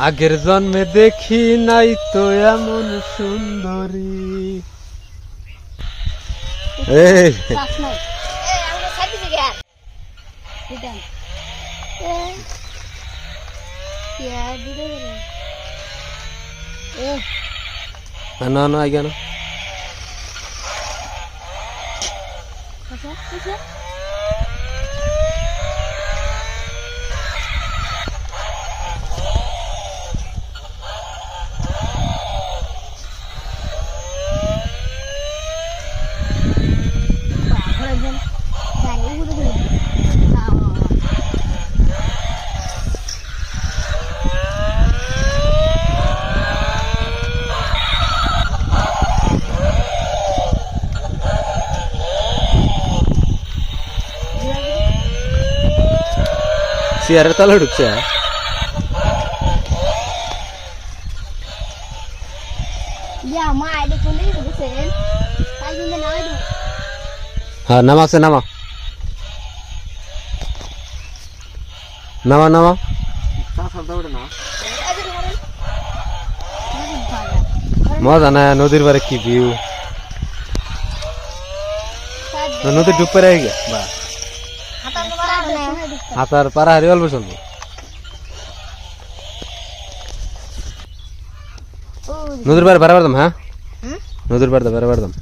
আগের জন্মে দেখি নাই তো এমন সুন্দরী। এই না না আই কেন চেয়ারের তলে ঢুকছে। হ্যাঁ নামাছে নামা নামা নামা মজা না নদীর বারে কি ভিউ। নদী ডুব রে গে বা হাতার পারা হারি অল্প চলবো। নদীর বারে বারে বারদাম। হ্যাঁ নদীর বারে বারে বারদাম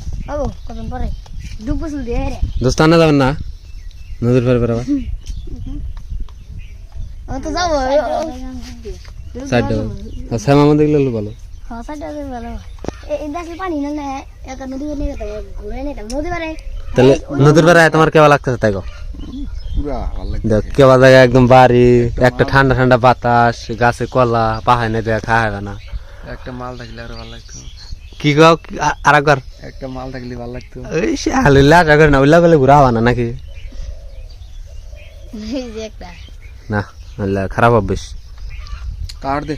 দোস্তান না যাবেন না নদীর বারে বারে শ্যামা মন্দির গেলে ভালো। তাহলে নদীর বারে তোমার কেমন লাগতেছে তাই গো? কেবা জায়গা একদম বাড়ি, একটা ঠান্ডা ঠান্ডা বাতাস, গাছে কলা, পাহাড় নেই দেখা খাওয়া না। একটা মাল থাকলে আরো ভালো লাগতো। কি গাও আর একবার একটা মাল থাকলে ভালো লাগতো। ওই শালিলা জায়গা না ওইলা গেলে ঘুরা হওয়া না নাকি? না খারাপ অভ্যেস। কাট দে।